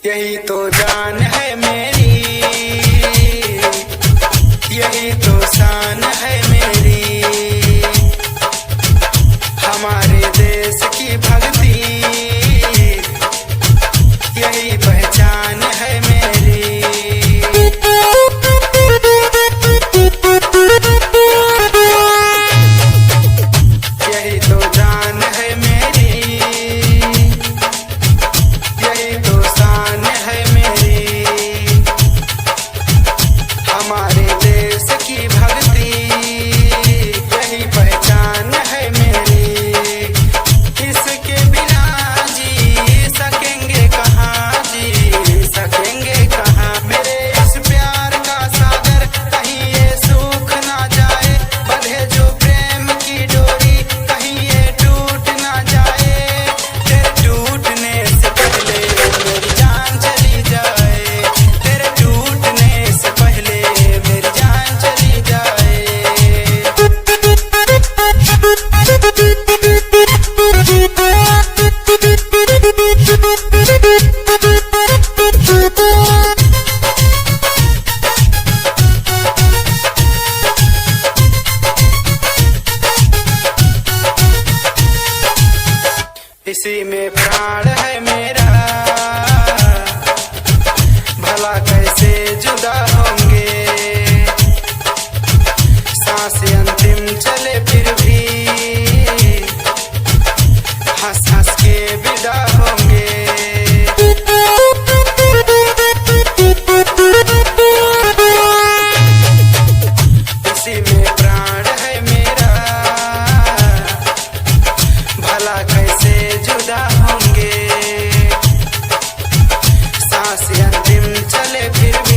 यही तो जान है मेरी, यही तो शान है मेरी, हमारे देश की भक्ति यही पहचान है मेरी। यही तो जान है मेरी, यही तो शान है मेरी, हमारे देश की भक्ति यही पहचान है मेरी। इसके बिना जी सकेंगे कहाँ, जी सकेंगे कहाँ, मेरे इस प्यार का सागर कहीं ये सूख ना जाए, बंधे जो प्रेम की डोरी कहीं ये टूट ना जाए, तेरे टूटने से पहले मेरी जान चली जाए, तेरे टूटने से पहले मेरी जान चली जाए। इसी में प्राण है मेरा, भला कैसे जुदा होंगे, सांस अंतिम चले फिर भी हंस हंस के विदा होंगे। इसी में प्राण है मेरा, भला कैसे जुदा होंगे, सांस अंतिम चले फिर भी